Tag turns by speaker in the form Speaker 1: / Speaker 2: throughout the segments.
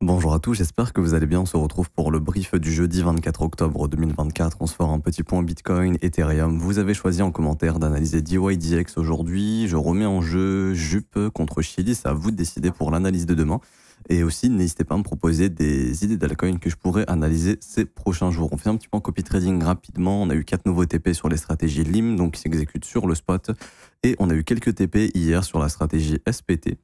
Speaker 1: Bonjour à tous, j'espère que vous allez bien. On se retrouve pour le brief du jeudi 24 octobre 2024. On se fera un petit point Bitcoin, Ethereum. Vous avez choisi en commentaire d'analyser DYDX aujourd'hui. Je remets en jeu Jup contre Chili. C'est à vous de décider pour l'analyse de demain. Et aussi, n'hésitez pas à me proposer des idées d'altcoin que je pourrais analyser ces prochains jours. On fait un petit point copy trading rapidement. On a eu 4 nouveaux TP sur les stratégies LIM, donc qui s'exécutent sur le spot. Et on a eu quelques TP hier sur la stratégie SPT.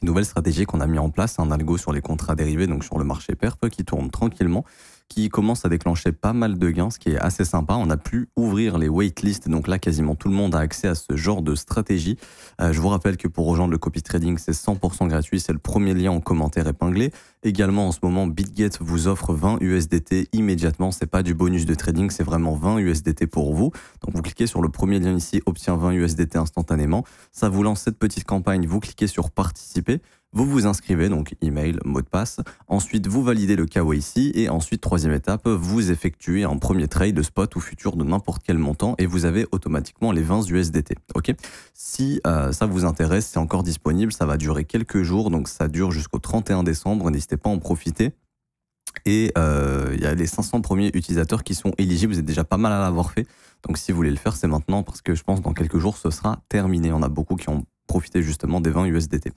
Speaker 1: Une nouvelle stratégie qu'on a mis en place, un algo sur les contrats dérivés, donc sur le marché perp, qui tourne tranquillement, qui commence à déclencher pas mal de gains, ce qui est assez sympa. On a pu ouvrir les waitlists, donc là quasiment tout le monde a accès à ce genre de stratégie. Je vous rappelle que pour rejoindre le copy trading, c'est 100% gratuit, c'est le premier lien en commentaire épinglé. Également en ce moment, BitGet vous offre 20 USDT immédiatement, c'est pas du bonus de trading, c'est vraiment 20 USDT pour vous. Donc vous cliquez sur le premier lien ici, obtient 20 USDT instantanément. Ça vous lance cette petite campagne, vous cliquez sur participer. Vous vous inscrivez, donc email, mot de passe. Ensuite, vous validez le KYC et ensuite, troisième étape, vous effectuez un premier trade spot ou futur de n'importe quel montant et vous avez automatiquement les 20 USDT. Ok. Si ça vous intéresse, c'est encore disponible. Ça va durer quelques jours, donc ça dure jusqu'au 31 décembre. N'hésitez pas à en profiter. Et il y a les 500 premiers utilisateurs qui sont éligibles. Vous êtes déjà pas mal à l'avoir fait. Donc si vous voulez le faire, c'est maintenant parce que je pense dans quelques jours, ce sera terminé. On a beaucoup qui ont profité justement des 20 USDT.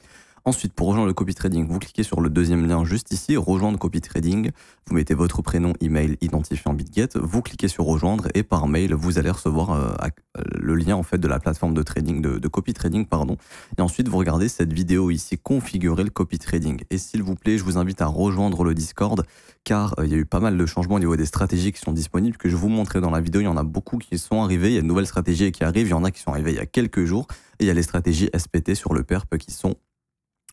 Speaker 1: Ensuite, pour rejoindre le copy trading, vous cliquez sur le deuxième lien juste ici, rejoindre copy trading. Vous mettez votre prénom, email, identifiant BitGet. Vous cliquez sur rejoindre et par mail, vous allez recevoir le lien en fait de la plateforme de trading, de copy trading, pardon. Et ensuite, vous regardez cette vidéo ici, configurer le copy trading. Et s'il vous plaît, je vous invite à rejoindre le Discord car il y a eu pas mal de changements au niveau des stratégies qui sont disponibles que je vous montrerai dans la vidéo. Il y en a beaucoup qui sont arrivés. Il y a de nouvelles stratégies qui arrivent. Il y en a qui sont arrivées il y a quelques jours. Et il y a les stratégies SPT sur le PERP qui sont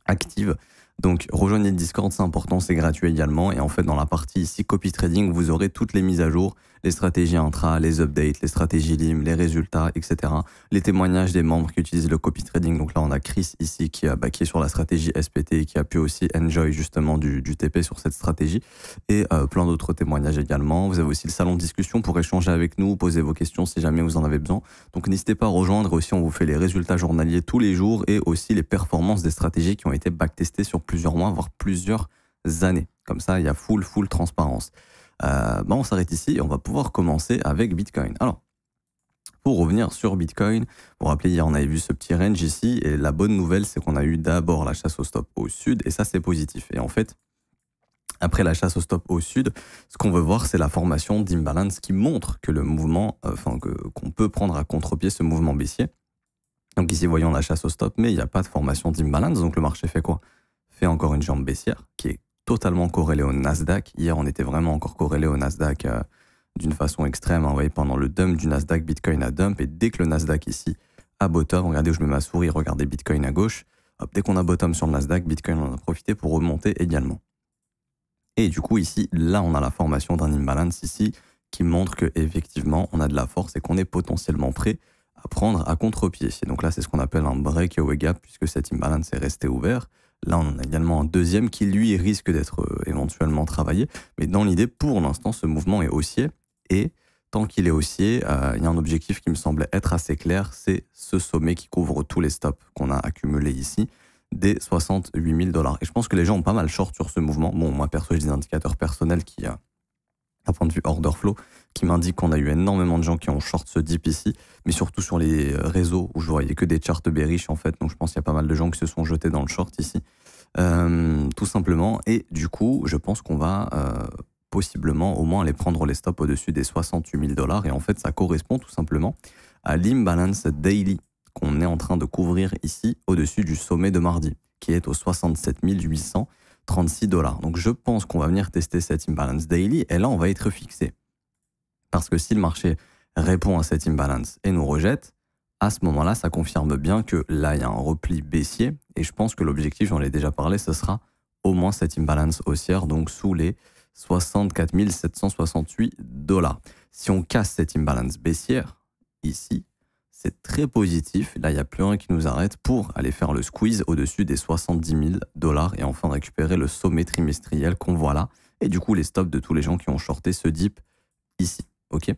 Speaker 1: active. Donc rejoignez le Discord, c'est important, c'est gratuit également. Et en fait, dans la partie ici, copy trading, vous aurez toutes les mises à jour, les stratégies intra, les updates, les stratégies LIM, les résultats, etc. Les témoignages des membres qui utilisent le copy trading. Donc là, on a Chris ici qui est sur la stratégie SPT et qui a pu aussi enjoy justement du TP sur cette stratégie. Et plein d'autres témoignages également. Vous avez aussi le salon de discussion pour échanger avec nous, poser vos questions si jamais vous en avez besoin. Donc n'hésitez pas à rejoindre. Aussi, on vous fait les résultats journaliers tous les jours et aussi les performances des stratégies qui ont été backtestées sur plusieurs mois, voire plusieurs années. Comme ça, il y a full transparence. On s'arrête ici et on va pouvoir commencer avec Bitcoin. Alors, pour revenir sur Bitcoin, vous vous rappelez, hier, on avait vu ce petit range ici et la bonne nouvelle, c'est qu'on a eu d'abord la chasse au stop au sud et ça, c'est positif. Et en fait, après la chasse au stop au sud, ce qu'on veut voir, c'est la formation d'imbalance qui montre que le mouvement, qu'on peut prendre à contre-pied ce mouvement baissier. Donc ici, voyons la chasse au stop, mais il n'y a pas de formation d'imbalance. Donc le marché fait quoi? Fait encore une jambe baissière qui est totalement corrélée au Nasdaq. Hier, on était vraiment encore corrélé au Nasdaq d'une façon extrême. Vous voyez, pendant le dump du Nasdaq, Bitcoin a dump. Et dès que le Nasdaq ici a bottom, regardez où je mets ma souris, regardez Bitcoin à gauche. Hop, dès qu'on a bottom sur le Nasdaq, Bitcoin en a profité pour remonter également. Et du coup, ici, là, on a la formation d'un imbalance ici qui montre qu'effectivement, on a de la force et qu'on est potentiellement prêt à prendre à contre-pied. Donc là, c'est ce qu'on appelle un breakaway gap puisque cet imbalance est resté ouvert. Là, on a également un deuxième qui, lui, risque d'être éventuellement travaillé. Mais dans l'idée, pour l'instant, ce mouvement est haussier. Et tant qu'il est haussier, il y a un objectif qui me semblait être assez clair. C'est ce sommet qui couvre tous les stops qu'on a accumulés ici, des 68 000 $. Et je pense que les gens ont pas mal short sur ce mouvement. Bon, moi, perso, j'ai des indicateurs personnels qui, d'un point de vue order flow, qui m'indiquent qu'on a eu énormément de gens qui ont short ce dip ici, mais surtout sur les réseaux où je voyais que des charts bearish en fait. Donc je pense qu'il y a pas mal de gens qui se sont jetés dans le short ici, tout simplement. Et du coup, je pense qu'on va possiblement au moins aller prendre les stops au-dessus des 68 000 $. Et en fait, ça correspond tout simplement à l'imbalance daily qu'on est en train de couvrir ici au-dessus du sommet de mardi, qui est aux 67 836 $. Donc je pense qu'on va venir tester cette imbalance daily et là on va être fixé. Parce que si le marché répond à cette imbalance et nous rejette, à ce moment-là, ça confirme bien que là, il y a un repli baissier. Et je pense que l'objectif, j'en ai déjà parlé, ce sera au moins cette imbalance haussière, donc sous les 64 768 $. Si on casse cette imbalance baissière, ici, c'est très positif. Là, il n'y a plus rien qui nous arrête pour aller faire le squeeze au-dessus des 70 000 $ et enfin récupérer le sommet trimestriel qu'on voit là. Et du coup, les stops de tous les gens qui ont shorté ce dip ici. Ok,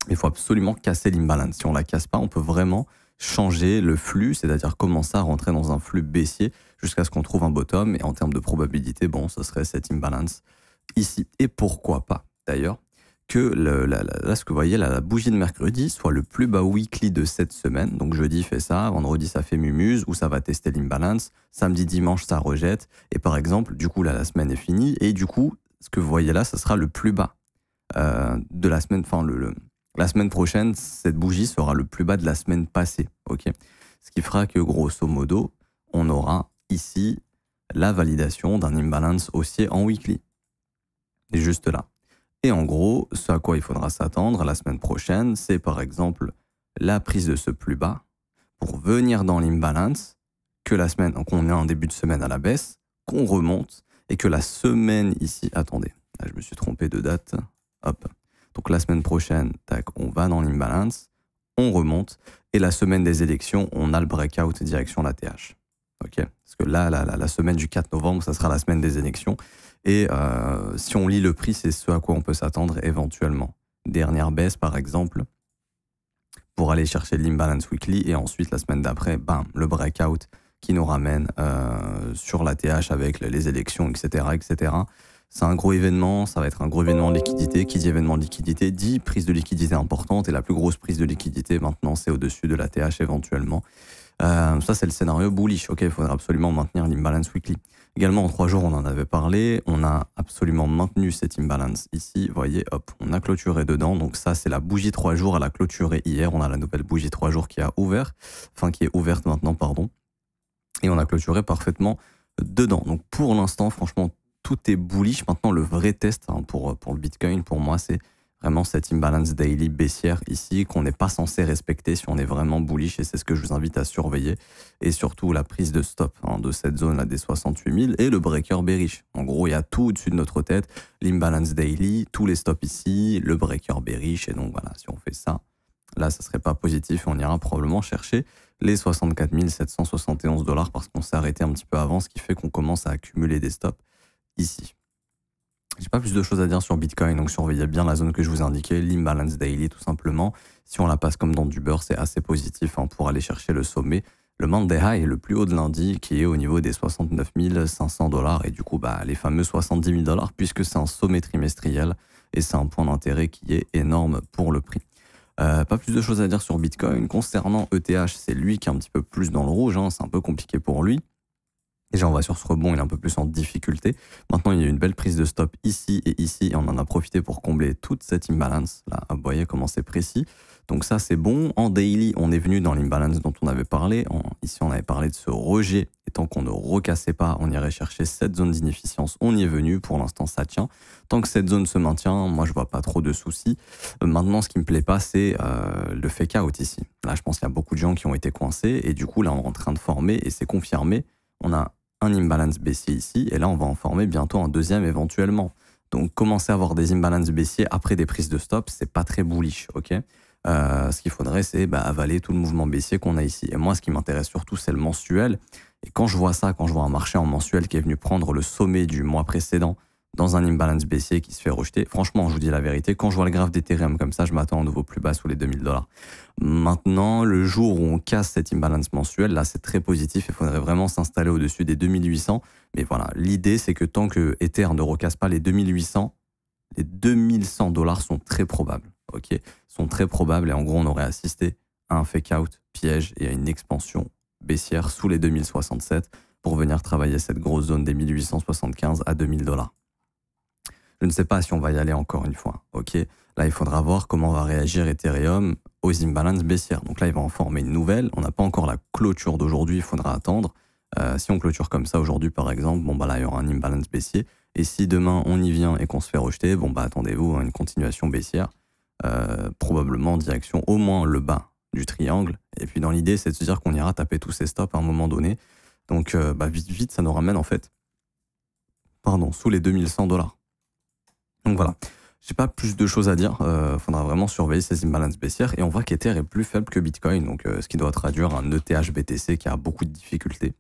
Speaker 1: il faut absolument casser l'imbalance. Si on la casse pas, on peut vraiment changer le flux, c'est-à-dire commencer à rentrer dans un flux baissier jusqu'à ce qu'on trouve un bottom. Et en termes de probabilité, bon, ce serait cet imbalance ici. Et pourquoi pas, d'ailleurs, que là, ce que vous voyez, la bougie de mercredi soit le plus bas weekly de cette semaine. Donc jeudi fait ça, vendredi ça fait mumuse, où ça va tester l'imbalance, samedi, dimanche ça rejette, et par exemple, du coup là la semaine est finie, et du coup, ce que vous voyez là, ça sera le plus bas de la semaine, enfin la semaine prochaine, cette bougie sera le plus bas de la semaine passée, ok. Ce qui fera que grosso modo, on aura ici la validation d'un imbalance haussier en weekly. Et juste là. Et en gros, ce à quoi il faudra s'attendre la semaine prochaine, c'est par exemple la prise de ce plus bas pour venir dans l'imbalance, que la semaine, qu'on ait un début de semaine à la baisse, qu'on remonte, et que la semaine ici, attendez, là, je me suis trompé de date, hop. Donc la semaine prochaine, tac, on va dans l'imbalance, on remonte, et la semaine des élections, on a le breakout direction la TH. Ok, parce que là, la semaine du 4 novembre, ça sera la semaine des élections. Et si on lit le prix, c'est ce à quoi on peut s'attendre éventuellement. Dernière baisse, par exemple, pour aller chercher l'imbalance weekly. Et ensuite, la semaine d'après, bam, le breakout qui nous ramène sur la TH avec les élections, etc. etc. C'est un gros événement, ça va être un gros événement de liquidité. Qui dit événement de liquidité dit prise de liquidité importante. Et la plus grosse prise de liquidité, maintenant, c'est au-dessus de la TH éventuellement. Ça, c'est le scénario bullish. Ok, il faudra absolument maintenir l'imbalance weekly. Également, en 3 jours, on en avait parlé. On a absolument maintenu cet imbalance ici. Vous voyez, hop, on a clôturé dedans. Donc ça, c'est la bougie 3 jours. Elle a clôturé hier. On a la nouvelle bougie 3 jours qui a ouvert. Enfin, qui est ouverte maintenant, pardon. Et on a clôturé parfaitement dedans. Donc pour l'instant, franchement, tout est bullish. Maintenant, le vrai test hein, pour le Bitcoin, pour moi, c'est vraiment cette imbalance daily baissière ici qu'on n'est pas censé respecter si on est vraiment bullish, et c'est ce que je vous invite à surveiller. Et surtout la prise de stop hein, de cette zone là des 68 000 et le breaker bearish. En gros, il y a tout au-dessus de notre tête, l'imbalance daily, tous les stops ici, le breaker bearish. Et donc voilà, si on fait ça, là, ça serait pas positif et on ira probablement chercher les 64 771 $ parce qu'on s'est arrêté un petit peu avant, ce qui fait qu'on commence à accumuler des stops ici. J'ai pas plus de choses à dire sur Bitcoin, donc surveillez bien la zone que je vous ai indiquée, l'imbalance daily tout simplement. Si on la passe comme dans du beurre, c'est assez positif hein, pour aller chercher le sommet. Le Monday High est le plus haut de lundi, qui est au niveau des 69 500 $, et du coup bah, les fameux 70 000 $, puisque c'est un sommet trimestriel, et c'est un point d'intérêt qui est énorme pour le prix. Pas plus de choses à dire sur Bitcoin. Concernant ETH, c'est lui qui est un petit peu plus dans le rouge, hein, c'est un peu compliqué pour lui. Déjà, on va sur ce rebond, il est un peu plus en difficulté. Maintenant, il y a une belle prise de stop ici et ici, et on en a profité pour combler toute cette imbalance. Là, vous voyez comment c'est précis. Donc ça, c'est bon. En daily, on est venu dans l'imbalance dont on avait parlé. Ici, on avait parlé de ce rejet. Et tant qu'on ne recassait pas, on irait chercher cette zone d'inefficience. On y est venu. Pour l'instant, ça tient. Tant que cette zone se maintient, moi, je vois pas trop de soucis. Maintenant, ce qui me plaît pas, c'est le fake out ici. Là, je pense qu'il y a beaucoup de gens qui ont été coincés. Et du coup, là, on est en train de former, et c'est confirmé. On a un imbalance baissier ici, et là, on va en former bientôt un deuxième éventuellement. Donc, commencer à avoir des imbalances baissiers après des prises de stop, c'est pas très bullish, ok. Ce qu'il faudrait, c'est avaler tout le mouvement baissier qu'on a ici. Et moi, ce qui m'intéresse surtout, c'est le mensuel. Et quand je vois ça, quand je vois un marché en mensuel qui est venu prendre le sommet du mois précédent dans un imbalance baissier qui se fait rejeter, franchement, je vous dis la vérité, quand je vois le graphe d'Ethereum comme ça, je m'attends à nouveau plus bas sous les 2000 $. Maintenant, le jour où on casse cette imbalance mensuelle, là, c'est très positif. Il faudrait vraiment s'installer au-dessus des 2800. Mais voilà, l'idée, c'est que tant que Ether ne recasse pas les 2800, les 2100 $ sont très probables. Ok, sont très probables, et en gros, on aurait assisté à un fake-out piège et à une expansion baissière sous les 2067 pour venir travailler cette grosse zone des 1875 à 2000 $. Je ne sais pas si on va y aller encore une fois. Ok, là, il faudra voir comment va réagir Ethereum aux imbalances baissières. Donc là, il va en former une nouvelle. On n'a pas encore la clôture d'aujourd'hui, il faudra attendre. Si on clôture comme ça aujourd'hui, par exemple, bon, là, il y aura un imbalance baissier. Et si demain, on y vient et qu'on se fait rejeter, bon, attendez-vous à une continuation baissière. Probablement en direction au moins le bas du triangle. Et puis dans l'idée, c'est de se dire qu'on ira taper tous ces stops à un moment donné. Donc vite, ça nous ramène en fait sous les 2100 $. Donc voilà, j'ai pas plus de choses à dire. Faudra vraiment surveiller ces imbalances baissières, et on voit qu'Ether est plus faible que Bitcoin, donc ce qui doit traduire un ETH BTC qui a beaucoup de difficultés.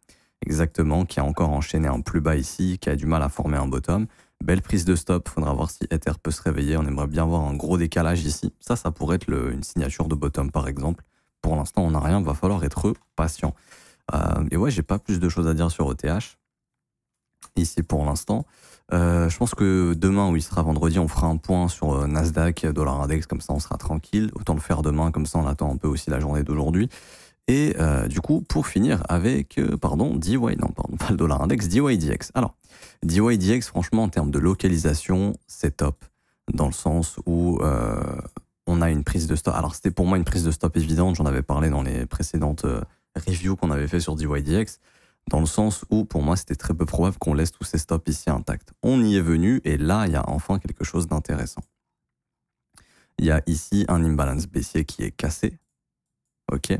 Speaker 1: Exactement, qui a encore enchaîné un plus bas ici, qui a du mal à former un bottom. Belle prise de stop, faudra voir si Ether peut se réveiller. On aimerait bien voir un gros décalage ici. Ça pourrait être une signature de bottom par exemple, pour l'instant, on n'a rien, va falloir être patient. Et ouais, j'ai pas plus de choses à dire sur ETH ici pour l'instant. Je pense que demain, où il sera vendredi, on fera un point sur Nasdaq, dollar index, comme ça on sera tranquille. Autant le faire demain, comme ça on attend un peu aussi la journée d'aujourd'hui. Et du coup, pour finir avec, DY, non, pardon, pas le dollar index, DYDX. Alors, DYDX, franchement, en termes de localisation, c'est top, dans le sens où on a une prise de stop. Alors, c'était pour moi une prise de stop évidente, j'en avais parlé dans les précédentes reviews qu'on avait fait sur DYDX, dans le sens où, pour moi, c'était très peu probable qu'on laisse tous ces stops ici intacts. On y est venu, et là, il y a enfin quelque chose d'intéressant. Il y a ici un imbalance baissier qui est cassé, ok.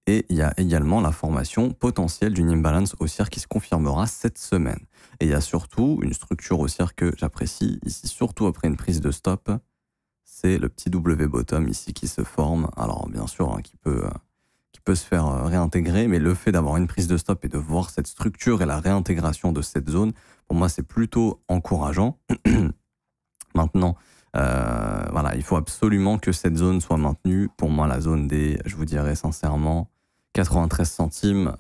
Speaker 1: Et il y a également la formation potentielle d'une imbalance haussière qui se confirmera cette semaine. Et il y a surtout une structure haussière que j'apprécie ici, surtout après une prise de stop. C'est le petit W bottom ici qui se forme. Alors bien sûr, hein, qui peut se faire réintégrer, mais le fait d'avoir une prise de stop et de voir cette structure et la réintégration de cette zone, pour moi, c'est plutôt encourageant. Maintenant, voilà, il faut absolument que cette zone soit maintenue. Pour moi, la zone des, je vous dirais sincèrement, 93 centimes,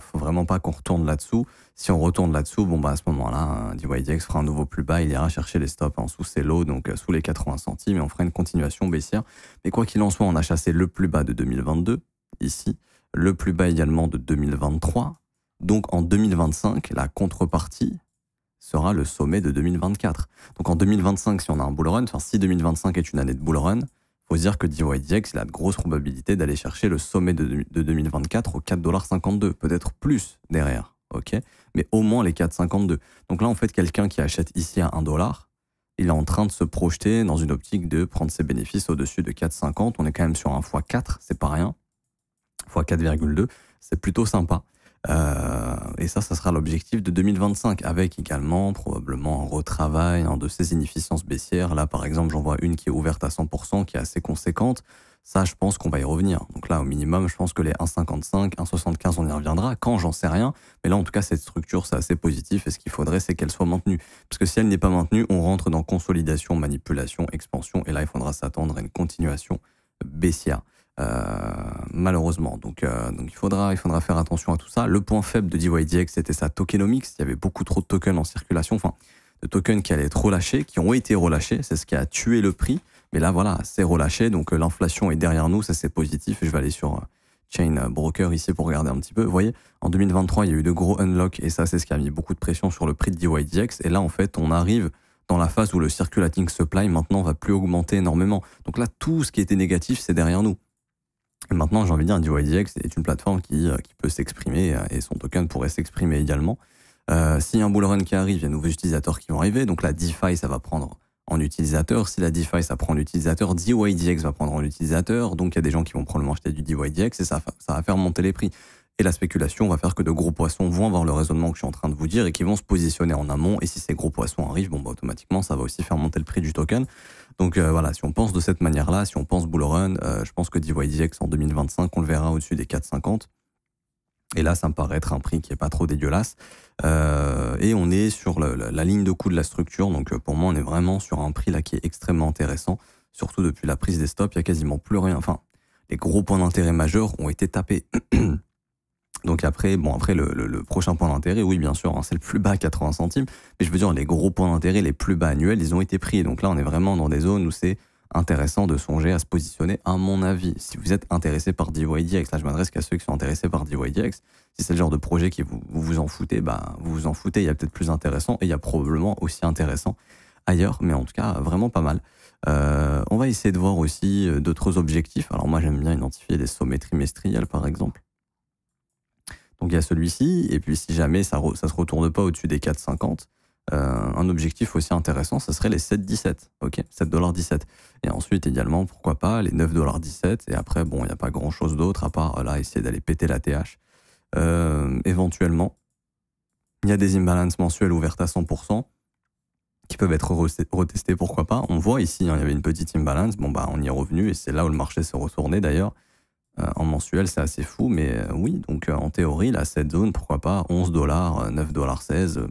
Speaker 1: faut vraiment pas qu'on retourne là-dessous. Si on retourne là-dessous, bon bah à ce moment-là, DYDX fera un nouveau plus bas, il ira chercher les stops en sous ses lots, donc sous les 80 centimes, et on fera une continuation baissière. Mais quoi qu'il en soit, on a chassé le plus bas de 2022, ici, le plus bas également de 2023. Donc en 2025, la contrepartie sera le sommet de 2024. Donc en 2025, si on a un bull run, enfin si 2025 est une année de bull run, faut se dire que DYDX, il a de grosses probabilités d'aller chercher le sommet de 2024 au 4,52$, peut-être plus derrière, ok, mais au moins les 4,52$. Donc là, en fait, quelqu'un qui achète ici à 1$, il est en train de se projeter dans une optique de prendre ses bénéfices au-dessus de 4,50$. On est quand même sur un x4, c'est pas rien, x4,2, c'est plutôt sympa. Et ça sera l'objectif de 2025, avec également probablement un retravail de ces inefficiences baissières. Là, par exemple, j'en vois une qui est ouverte à 100%, qui est assez conséquente. Ça, je pense qu'on va y revenir. Donc là, au minimum, je pense que les 1,55, 1,75, on y reviendra. Quand, j'en sais rien. Mais là, en tout cas, cette structure, c'est assez positif. Et ce qu'il faudrait, c'est qu'elle soit maintenue. Parce que si elle n'est pas maintenue, on rentre dans consolidation, manipulation, expansion. Et là, il faudra s'attendre à une continuation baissière. Malheureusement. Donc il faudra faire attention à tout ça. Le point faible de DYDX, c'était sa tokenomics. Il y avait beaucoup trop de tokens en circulation, enfin, de tokens qui allaient être relâchés, qui ont été relâchés. C'est ce qui a tué le prix. Mais là, voilà, c'est relâché. Donc l'inflation est derrière nous. Ça, c'est positif. Et je vais aller sur Chain Broker ici pour regarder un petit peu. Vous voyez, en 2023, il y a eu de gros unlocks. Et ça, c'est ce qui a mis beaucoup de pression sur le prix de DYDX. Et là, en fait, on arrive dans la phase où le circulating supply, maintenant, va plus augmenter énormément. Donc là, tout ce qui était négatif, c'est derrière nous. Et maintenant, j'ai envie de dire, DYDX est une plateforme qui peut s'exprimer et son token pourrait s'exprimer également. S'il y a un bull run qui arrive, il y a de nouveaux utilisateurs qui vont arriver. Donc la DeFi, ça va prendre en utilisateur. Si la DeFi, ça prend l'utilisateur, DYDX va prendre en utilisateur. Donc il y a des gens qui vont probablement acheter du DYDX et ça va faire monter les prix. Et la spéculation va faire que de gros poissons vont avoir le raisonnement que je suis en train de vous dire et qui vont se positionner en amont. Et si ces gros poissons arrivent, bon, bah, automatiquement, ça va aussi faire monter le prix du token. Donc voilà, si on pense de cette manière-là, si on pense bull run, je pense que DYDX en 2025, on le verra au-dessus des 4,50. Et là, ça me paraît être un prix qui est pas trop dégueulasse. Et on est sur la ligne de coût de la structure. Donc pour moi, on est vraiment sur un prix là qui est extrêmement intéressant. Surtout depuis la prise des stops, il y a quasiment plus rien. Enfin, les gros points d'intérêt majeurs ont été tapés. Donc après, le prochain point d'intérêt, oui, bien sûr, hein, c'est le plus bas, 80 centimes. Mais je veux dire, les gros points d'intérêt, les plus bas annuels, ils ont été pris. Donc là, on est vraiment dans des zones où c'est intéressant de songer à se positionner, à mon avis. Si vous êtes intéressé par DYDX, là, je m'adresse qu'à ceux qui sont intéressés par DYDX. Si c'est le genre de projet qui vous en foutez, bah, vous vous en foutez. Il y a peut-être plus intéressant et il y a probablement aussi intéressant ailleurs. Mais en tout cas, vraiment pas mal. On va essayer de voir aussi d'autres objectifs. Alors moi, j'aime bien identifier les sommets trimestriels, par exemple. Donc il y a celui-ci, et puis si jamais ça se retourne pas au-dessus des 4,50, un objectif aussi intéressant, ce serait les 7,17, ok, 7,17$. Et ensuite également, pourquoi pas, les 9,17$, et après, bon, il n'y a pas grand-chose d'autre, à part là, essayer d'aller péter la TH. Éventuellement, il y a des imbalances mensuelles ouvertes à 100%, qui peuvent être retestées, pourquoi pas. On voit ici, hein, il y avait une petite imbalance, bon bah on y est revenu, et c'est là où le marché s'est retourné d'ailleurs. En mensuel, c'est assez fou, mais oui, donc en théorie, là, cette zone, pourquoi pas, 11$, 9,16$,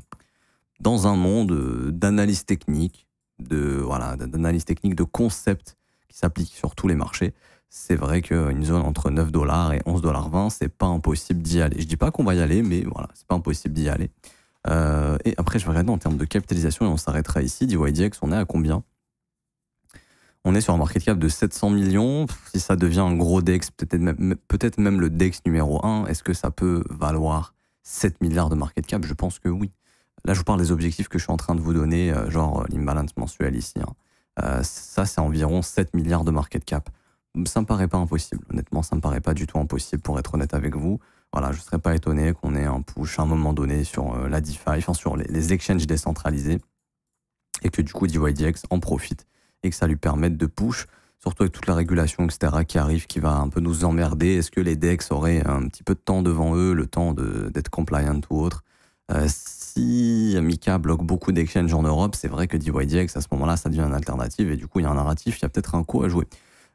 Speaker 1: dans un monde d'analyse technique, d'analyse technique, de concepts qui s'appliquent sur tous les marchés, c'est vrai qu'une zone entre 9 dollars et 11,20 $, c'est pas impossible d'y aller. Je dis pas qu'on va y aller, mais voilà, c'est pas impossible d'y aller. Et après, je vais regarder en termes de capitalisation et on s'arrêtera ici. DYDX, on est à combien? On est sur un market cap de 700 millions. Si ça devient un gros DEX, peut-être même le DEX numéro 1, est-ce que ça peut valoir 7 milliards de market cap? Je pense que oui. Là, je vous parle des objectifs que je suis en train de vous donner, genre l'imbalance mensuel ici. Ça, c'est environ 7 milliards de market cap. Ça me paraît pas impossible. Honnêtement, ça me paraît pas du tout impossible, pour être honnête avec vous. Voilà, je ne serais pas étonné qu'on ait un push à un moment donné sur la DeFi, enfin sur les exchanges décentralisés, et que du coup DYDX en profite et que ça lui permette de push, surtout avec toute la régulation, etc., qui arrive, qui va un peu nous emmerder. Est-ce que les DEX auraient un petit peu de temps devant eux, le temps d'être compliant ou autre? Si Mika bloque beaucoup d'exchanges en Europe, c'est vrai que DYDX, à ce moment-là, ça devient une alternative, et du coup, il y a un narratif, il y a peut-être un coup à jouer.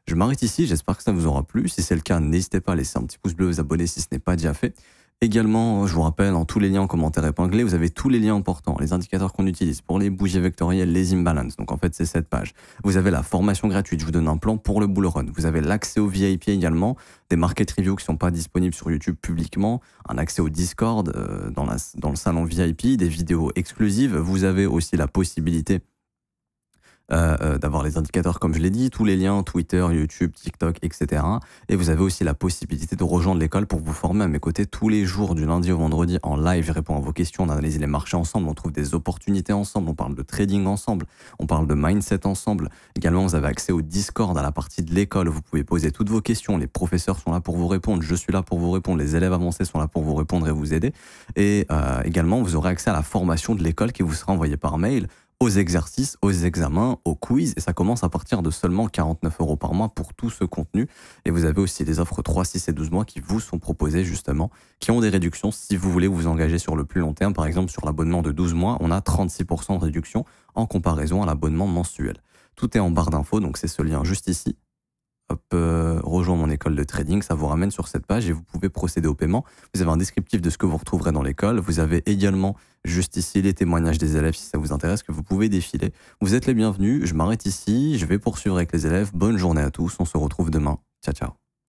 Speaker 1: Je m'arrête ici, j'espère que ça vous aura plu. Si c'est le cas, n'hésitez pas à laisser un petit pouce bleu, vous abonner si ce n'est pas déjà fait. Également, je vous rappelle, en tous les liens en commentaire épinglés, vous avez tous les liens importants, les indicateurs qu'on utilise pour les bougies vectorielles, les imbalances. Donc en fait, c'est cette page. Vous avez la formation gratuite, je vous donne un plan pour le bull run. Vous avez l'accès au VIP également, des market reviews qui ne sont pas disponibles sur YouTube publiquement, un accès au Discord dans le salon VIP, des vidéos exclusives. Vous avez aussi la possibilité d'avoir les indicateurs comme je l'ai dit, tous les liens Twitter, YouTube, TikTok, etc. Et vous avez aussi la possibilité de rejoindre l'école pour vous former à mes côtés tous les jours du lundi au vendredi en live. Je réponds à vos questions, on analyse les marchés ensemble, on trouve des opportunités ensemble, on parle de trading ensemble, on parle de mindset ensemble. Également, vous avez accès au Discord, à la partie de l'école, vous pouvez poser toutes vos questions, les professeurs sont là pour vous répondre, je suis là pour vous répondre, les élèves avancés sont là pour vous répondre et vous aider. Et également, vous aurez accès à la formation de l'école qui vous sera envoyée par mail, aux exercices, aux examens, aux quiz, et ça commence à partir de seulement 49 € par mois pour tout ce contenu. Et vous avez aussi des offres 3, 6 et 12 mois qui vous sont proposées justement, qui ont des réductions si vous voulez vous engager sur le plus long terme. Par exemple, sur l'abonnement de 12 mois, on a 36% de réduction en comparaison à l'abonnement mensuel. Tout est en barre d'infos, donc c'est ce lien juste ici. Hop, rejoins mon école de trading, ça vous ramène sur cette page et vous pouvez procéder au paiement. Vous avez un descriptif de ce que vous retrouverez dans l'école. Vous avez également juste ici les témoignages des élèves si ça vous intéresse, que vous pouvez défiler. Vous êtes les bienvenus, je m'arrête ici, je vais poursuivre avec les élèves. Bonne journée à tous, on se retrouve demain. Ciao, ciao.